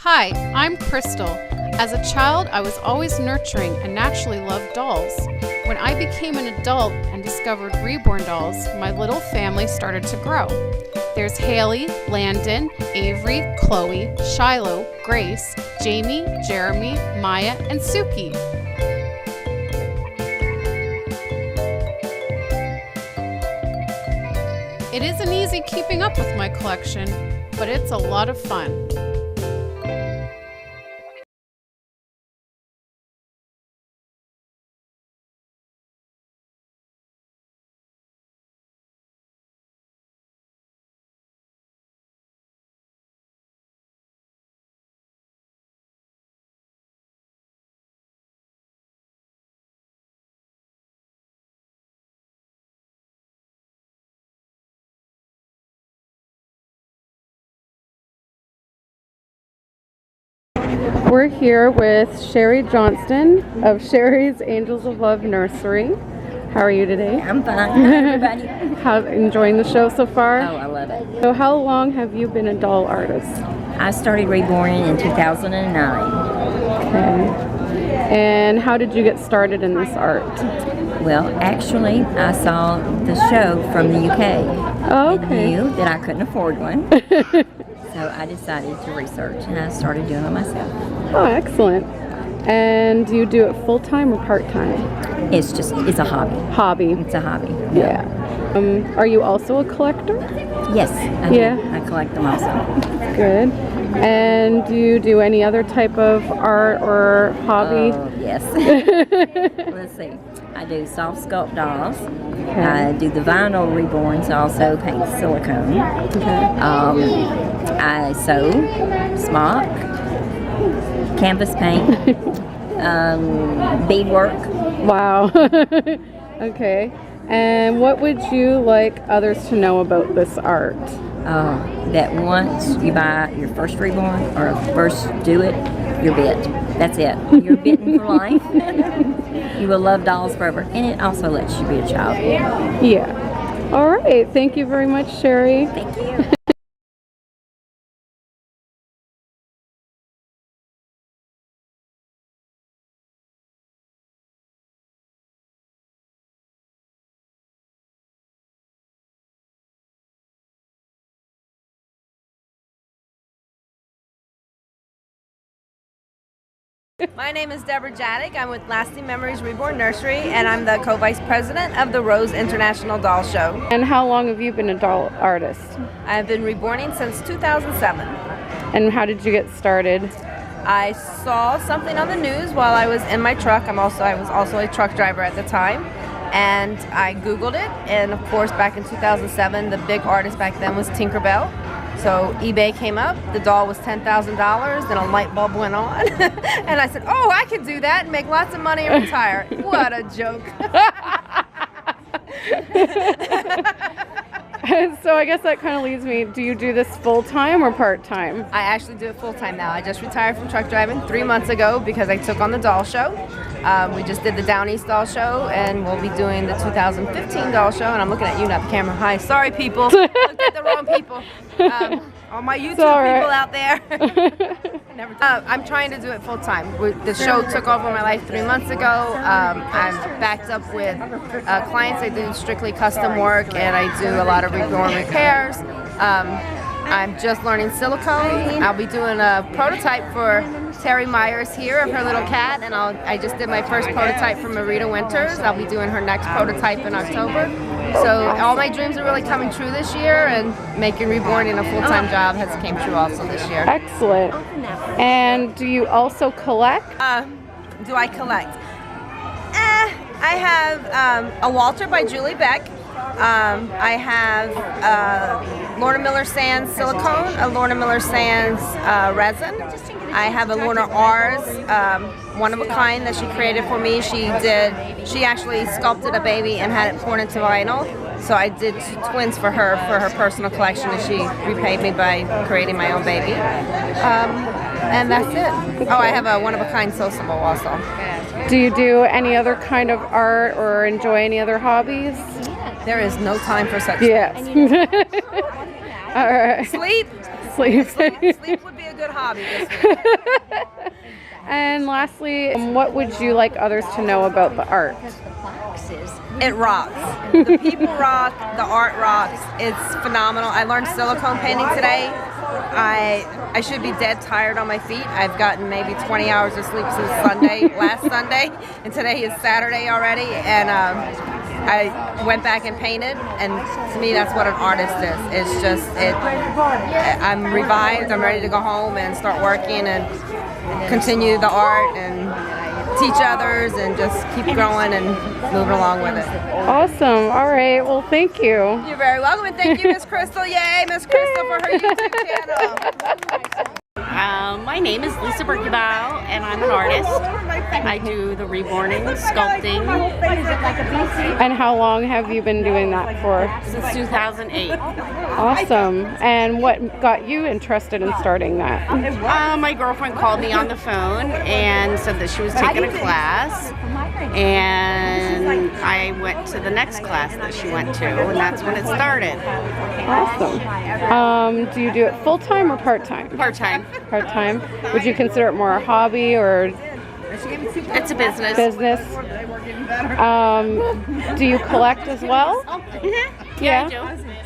Hi, I'm Crystal. As a child, I was always nurturing and naturally loved dolls. When I became an adult and discovered Reborn dolls, my little family started to grow. There's Haley, Landon, Avery, Chloe, Shiloh, Grace, Jamie, Jeremy, Maya, and Suki. It isn't easy keeping up with my collection, but it's a lot of fun. We're here with Shari Johnston of Shari's Angels of Love Nursery. How are you today? I'm fine. Hi, everybody. How enjoying the show so far? Oh, I love it. So how long have you been a doll artist? I started Reborn in 2009. Okay. And how did you get started in this art? Well, actually, I saw the show from the UK. Oh, okay. And knew that I couldn't afford one. So I decided to research, and I started doing it myself. Oh, excellent. And do you do it full-time or part-time? It's a hobby. Hobby. It's a hobby. Yeah. Are you also a collector? Yes, I do. I collect them also. Good. And do you do any other type of art or hobby? Oh, yes. Let's see. I do soft sculpt dolls. Okay. I do the vinyl Reborns, also paint silicone. Okay. I sew, smock, canvas paint, beadwork. Wow. Okay. And what would you like others to know about this art? That once you buy your first Reborn or first do it, you're bit. That's it. You're bitten for life. You will love dolls forever. And it also lets you be a child. Yeah. All right. Thank you very much, Shari. Thank you. My name is Debra Janek. I'm with Lasting Memories Reborn Nursery, and I'm the co-vice president of the Rose International Doll Show. And how long have you been a doll artist? I've been reborning since 2007. And how did you get started? I saw something on the news while I was in my truck. I was also a truck driver at the time, and I Googled it. And of course, back in 2007, the big artist back then was Tinkerbell. So eBay came up, the doll was $10,000, then a light bulb went on, and I said, oh, I can do that and make lots of money and retire. What a joke. So I guess that kind of leads me, do you do this full-time or part-time? I actually do it full-time now. I just retired from truck driving 3 months ago because I took on the doll show. We just did the Down East doll show, and we'll be doing the 2015 doll show, and I'm looking at you, not the camera. Hi, sorry people, looked at the wrong people. All my YouTube people out there. I'm trying to do it full-time. The show took over my life 3 months ago. I'm backed up with clients. I do strictly custom work, and I do a lot of reborn repairs. I'm just learning silicone. I'll be doing a prototype for Terry Myers here of her little cat, and I just did my first prototype for Marita Winters. I'll be doing her next prototype in October. So all my dreams are really coming true this year, and making Reborn in a full-time job has came true also this year. Excellent. And do you also collect? Do I collect? I have a Walter by Julie Beck. I have Lorna Miller Sands silicone, a Lorna Miller Sands resin. I have a Lorna R's, one of a kind that she created for me. She actually sculpted a baby and had it poured into vinyl. So I did twins for her personal collection, and she repaid me by creating my own baby. And that's it. Oh, I have a one of a kind sew symbol also. Do you do any other kind of art or enjoy any other hobbies? There is no time for such yes. things. All right. Sleep. Sleep. Sleep would be a good hobby this week. And lastly, what would you like others to know about the art? It rocks. The people rock, the art rocks. It's phenomenal. I learned silicone painting today. I should be dead tired on my feet. I've gotten maybe 20 hours of sleep since last Sunday, and today is Saturday already, and I went back and painted, and to me that's what an artist is. It's just, I'm revived, I'm ready to go home and start working and continue the art and teach others and just keep growing and moving along with it. Awesome. All right. Well, thank you. You're very welcome, and thank you, Miss Krystle. Yay, Miss Krystle, for her YouTube channel. My name is Lisa Berkebile, and I'm an artist. I do the reborning, sculpting. And how long have you been doing that for? Since 2008. Awesome. And what got you interested in starting that? My girlfriend called me on the phone and said that she was taking a class, and I went to the next class that she went to, and that's when it started. Awesome. Do you do it full-time or part-time? Part-time. Part-time. Would you consider it more a hobby or It's a business. business? Do you collect as well? Yeah, I do.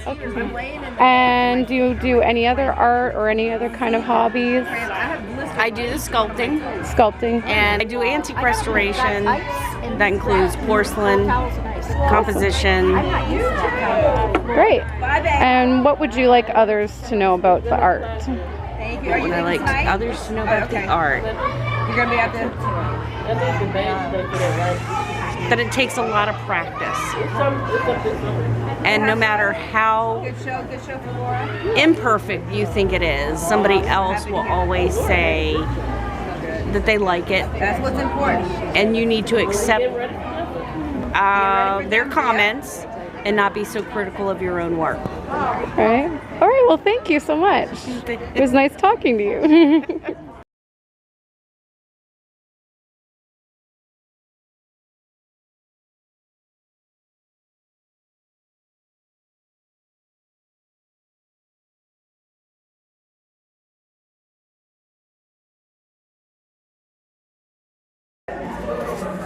Okay. And do you do any other art or any other kind of hobbies? I do the sculpting, Sculpting? and I do antique restoration. That includes porcelain, composition. Great. And what would you like others to know about the art? What would I like others to know about the art? You're going to be at the... That it takes a lot of practice. And no matter how Good show for Laura. imperfect you think it is, somebody else will always say that they like it, That's what's important. and you need to accept their comments and not be so critical of your own work. All right. All right. Well, thank you so much. It was nice talking to you.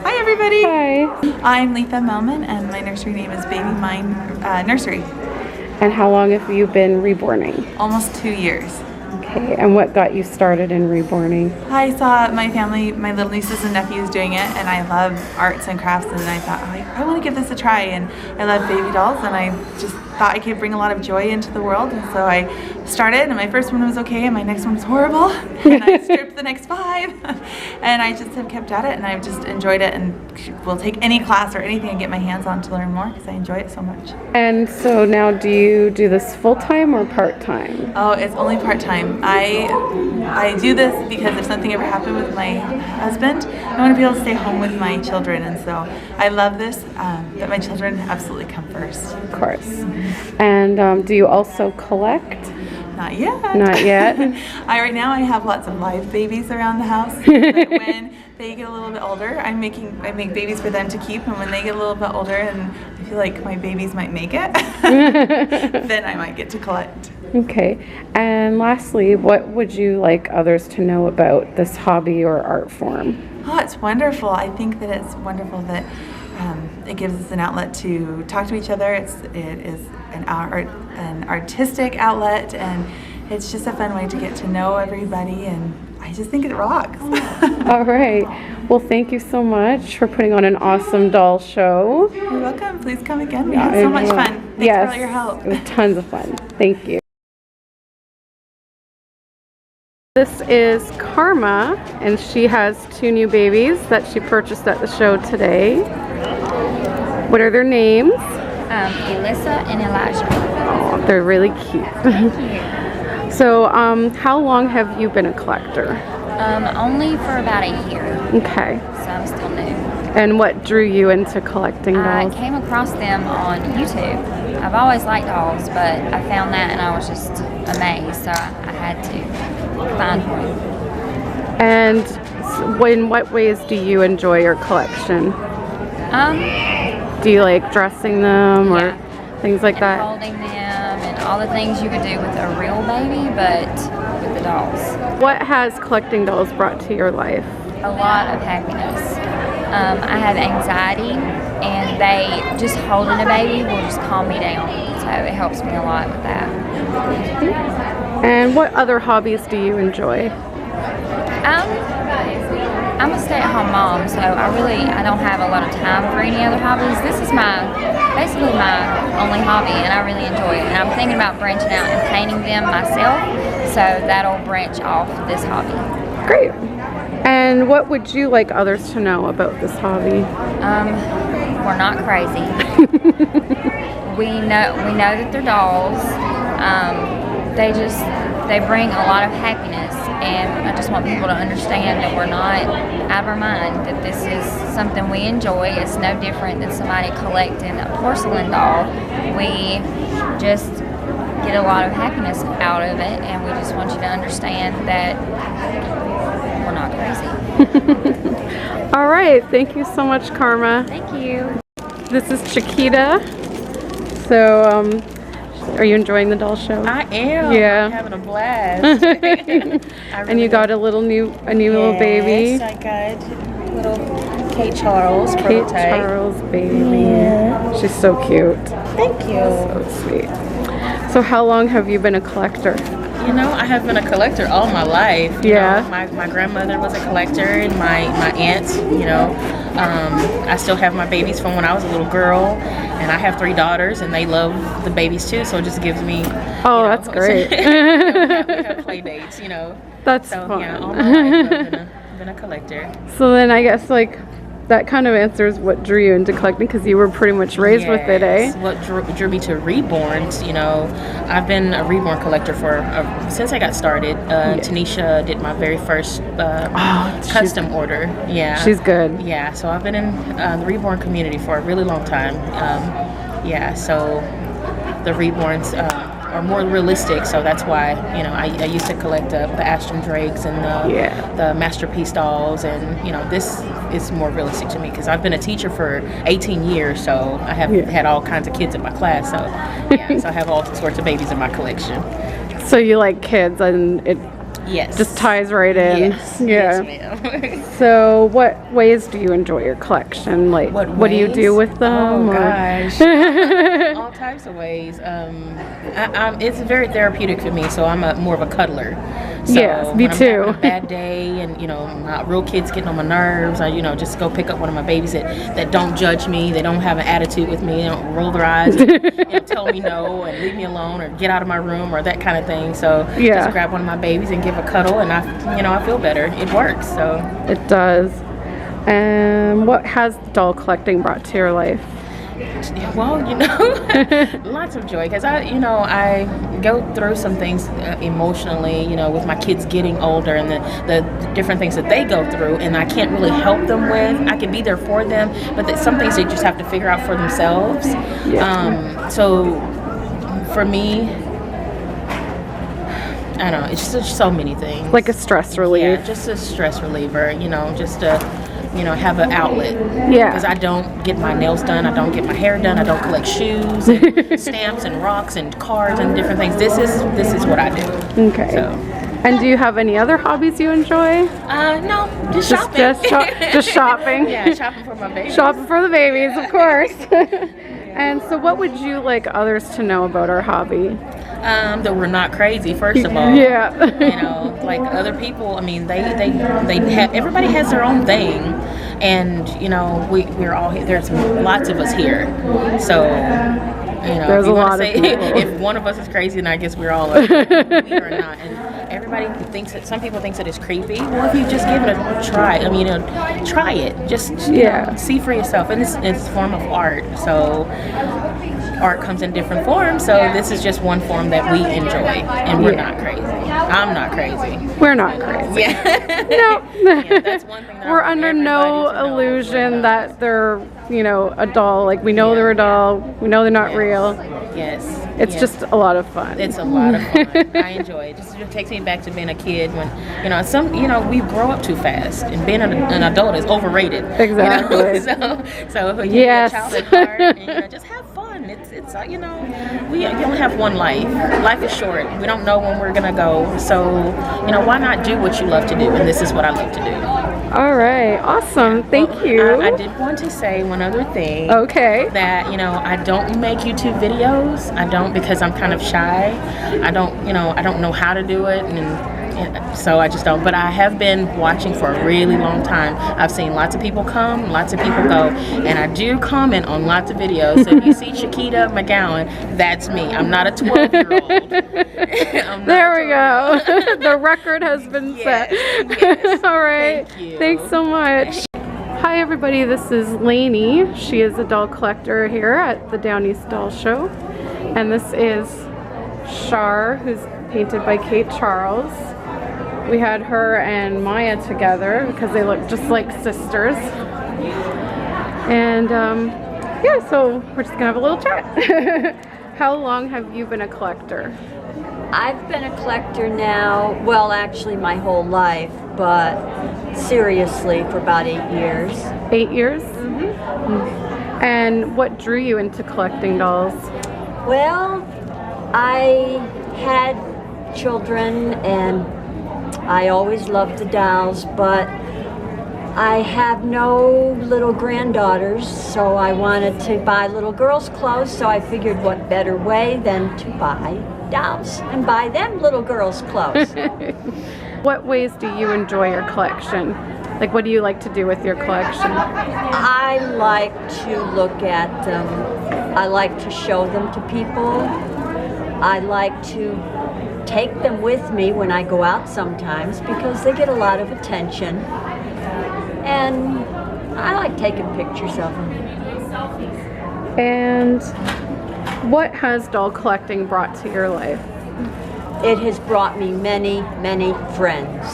Hi everybody! Hi. I'm Letha Moment and my nursery name is Baby Mine Nursery. And how long have you been reborning? Almost 2 years. Okay. And what got you started in reborning? I saw my family, my little nieces and nephews doing it, and I love arts and crafts, and I thought, I want to give this a try. And I love baby dolls, and I just thought I could bring a lot of joy into the world, and so I started, and my first one was okay, and my next one was horrible, and I stripped the next 5, and I just have kept at it, and I've just enjoyed it, and will take any class or anything I get my hands on to learn more, because I enjoy it so much. And so now, do you do this full-time or part-time? Oh, it's only part-time. I do this because if something ever happened with my husband, I want to be able to stay home with my children, and so I love this, but my children absolutely come first. Of course. And do you also collect? Not yet. Not yet. Right now I have lots of live babies around the house. But when they get a little bit older, I make babies for them to keep, and when they get a little bit older and I feel like my babies might make it, then I might get to collect. Okay. And lastly, what would you like others to know about this hobby or art form? Oh, it's wonderful. I think that it's wonderful that it gives us an outlet to talk to each other. It is an artistic outlet, and it's just a fun way to get to know everybody, and I just think it rocks. All right. Well, thank you so much for putting on an awesome doll show. You're welcome. Please come again. We had so much fun. Thanks for all your help. It was tons of fun. Thank you. This is Karma, and she has 2 new babies that she purchased at the show today. What are their names? Alyssa and Elijah. Oh, they're really cute. So, how long have you been a collector? Only for about a year, Okay. so I'm still new. And what drew you into collecting I dolls? came across them on YouTube. I've always liked dolls, but I found that and I was just amazed, so I had to find one. And in what ways do you enjoy your collection? Um, Do you like dressing them or Yeah. things like and that? holding them and all the things you could do with a real baby, but with the dolls. What has collecting dolls brought to your life? A lot of happiness. I have anxiety, and they just holding a baby will just calm me down. So it helps me a lot with that. And what other hobbies do you enjoy? I'm a stay-at-home mom, so I don't have a lot of time for any other hobbies. This is basically my only hobby, and I really enjoy it. And I'm thinking about branching out and painting them myself, so that'll branch off this hobby. Great. And what would you like others to know about this hobby? We're not crazy. we know that they're dolls. They bring a lot of happiness, and I just want people to understand that we're not out of our mind, that this is something we enjoy. It's no different than somebody collecting a porcelain doll. We just get a lot of happiness out of it, and we just want you to understand that we're not crazy. All right, thank you so much, Karma. Thank you. This is Chiquita. So, are you enjoying the doll show? I am. Yeah. I'm having a blast. And you got a new little baby. Yes, I got little Kate Charles Kate prototype. Charles baby. Yeah. She's so cute. Thank you. So sweet. So how long have you been a collector? You know, I have been a collector all my life. You Yeah. know, my grandmother was a collector, and my aunt, you know. I still have my babies from when I was a little girl, and I have 3 daughters, and they love the babies too, so it just gives me... Oh, you know, that's great. we have play dates, you know. That's so, fun. Yeah, all my life I've been a collector. So then I guess like that kind of answers what drew you into collecting, because you were pretty much raised with it, eh? What drew me to Reborns, you know, I've been a Reborn collector for since I got started. Tanisha did my very first custom order. Yeah, she's good. Yeah, so I've been in the Reborn community for a really long time. Yeah, so the Reborns are more realistic, so that's why, you know, I used to collect the Ashton Drakes and the Masterpiece dolls, and you know, this is more realistic to me because I've been a teacher for 18 years, so I have had all kinds of kids in my class, so yeah, so I have all sorts of babies in my collection. So you like kids, and it just ties right in. Yes. Yeah. Yes, ma'am. So what ways do you enjoy your collection? Like what do you do with them? Oh gosh. All types of ways. It's very therapeutic for me, so I'm more of a cuddler. So yes, me when I'm too. having a bad day, and you know, my real kids getting on my nerves, I just go pick up one of my babies that don't judge me, they don't have an attitude with me, they don't roll their eyes, and, tell me no and leave me alone or get out of my room or that kind of thing. So just grab one of my babies and give a cuddle, and I feel better. It works. So it does. And what has doll collecting brought to your life? Well, lots of joy, because I go through some things emotionally, with my kids getting older and the different things that they go through, and I can't really help them with. I can be there for them, but some things they just have to figure out for themselves. So for me, I don't know, it's just so many things. Like a stress relief. Yeah, just a stress reliever, just to have an outlet. Yeah. Because I don't get my nails done, I don't get my hair done, I don't collect shoes and stamps and rocks and cards and different things. This is what I do. Okay. So. And do you have any other hobbies you enjoy? No, just shopping. Just shopping. Yeah, shopping for my babies. Shopping for the babies, of course. And so what would you like others to know about our hobby? That we're not crazy, first of all. Yeah. Like other people, I mean, they have, everybody has their own thing, and we're all here. There's lots of us here, so there's a lot of people. If one of us is crazy, then I guess we're all we are not. And everybody thinks that, some people think that it's creepy. Well, if you just give it a try, try it. Just see for yourself, and it's a form of art. So art comes in different forms, so this is just one form that we enjoy, and we're not crazy. I'm not crazy. We're not crazy. Yeah. No. Yeah, that's one thing that we're under no illusion that they're, a doll. Like, we know they're a doll. We know they're not real. Yes. It's just a lot of fun. It's a lot of fun. I enjoy it. It takes me back to being a kid when, we grow up too fast, and being an adult is overrated. Exactly. So when you get a child at heart, and, just have fun. It's it's you know, you only have one life. Life is short. We don't know when we're gonna go. So, you know, why not do what you love to do? And this is what I love to do. All right, awesome. Thank you. I did want to say one other thing. Okay. That, you know, I don't make YouTube videos. I don't, because I'm kind of shy. I don't know how to do it, and so I just don't. But I have been watching for a really long time. I've seen lots of people come, lots of people go, and I do comment on lots of videos. So if you see Chiquita McGowan, that's me. I'm not a 12-year-old. There we go. The record has been set. Yes. All right. Thank you. Thanks so much. Hi everybody, this is Lanie. She is a doll collector here at the Down East Doll Show. And this is Shar, who's painted by Kate Charles. We had her and Maya together because they look just like sisters. And yeah, so we're just gonna have a little chat. How long have you been a collector? I've been a collector now, well, actually my whole life, but seriously for about 8 years. 8 years? And what drew you into collecting dolls? Well, I had children and I always loved the dolls, but I have no little granddaughters, so I wanted to buy little girls' clothes, so I figured what better way than to buy dolls and buy them little girls' clothes. What ways do you enjoy your collection? Like, what do you like to do with your collection? I like to look at them. I like to show them to people. I like to take them with me when I go out sometimes because they get a lot of attention. And I like taking pictures of them. And what has doll collecting brought to your life? It has brought me many, many friends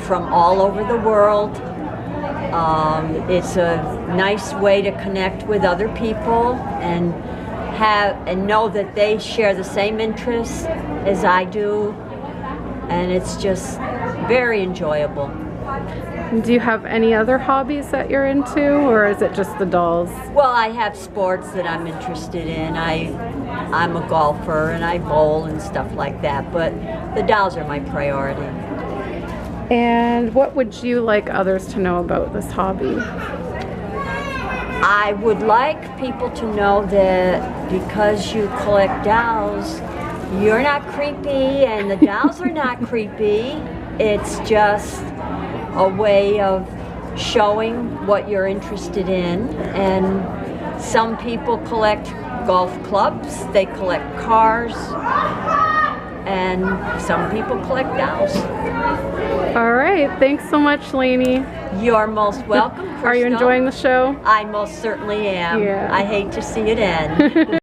from all over the world. It's a nice way to connect with other people and know that they share the same interests as I do, and it's just very enjoyable. Do you have any other hobbies that you're into, or is it just the dolls? Well, I have sports that I'm interested in. I'm a golfer and I bowl and stuff like that, but the dolls are my priority. And what would you like others to know about this hobby? I would like people to know that because you collect dolls, you're not creepy and the dolls are not creepy. It's just a way of showing what you're interested in. And some people collect golf clubs, they collect cars, and some people collect dolls. All right, thanks so much, Lanie. You're most welcome, Krystle. Are you enjoying the show? I most certainly am. Yeah. I hate to see it end.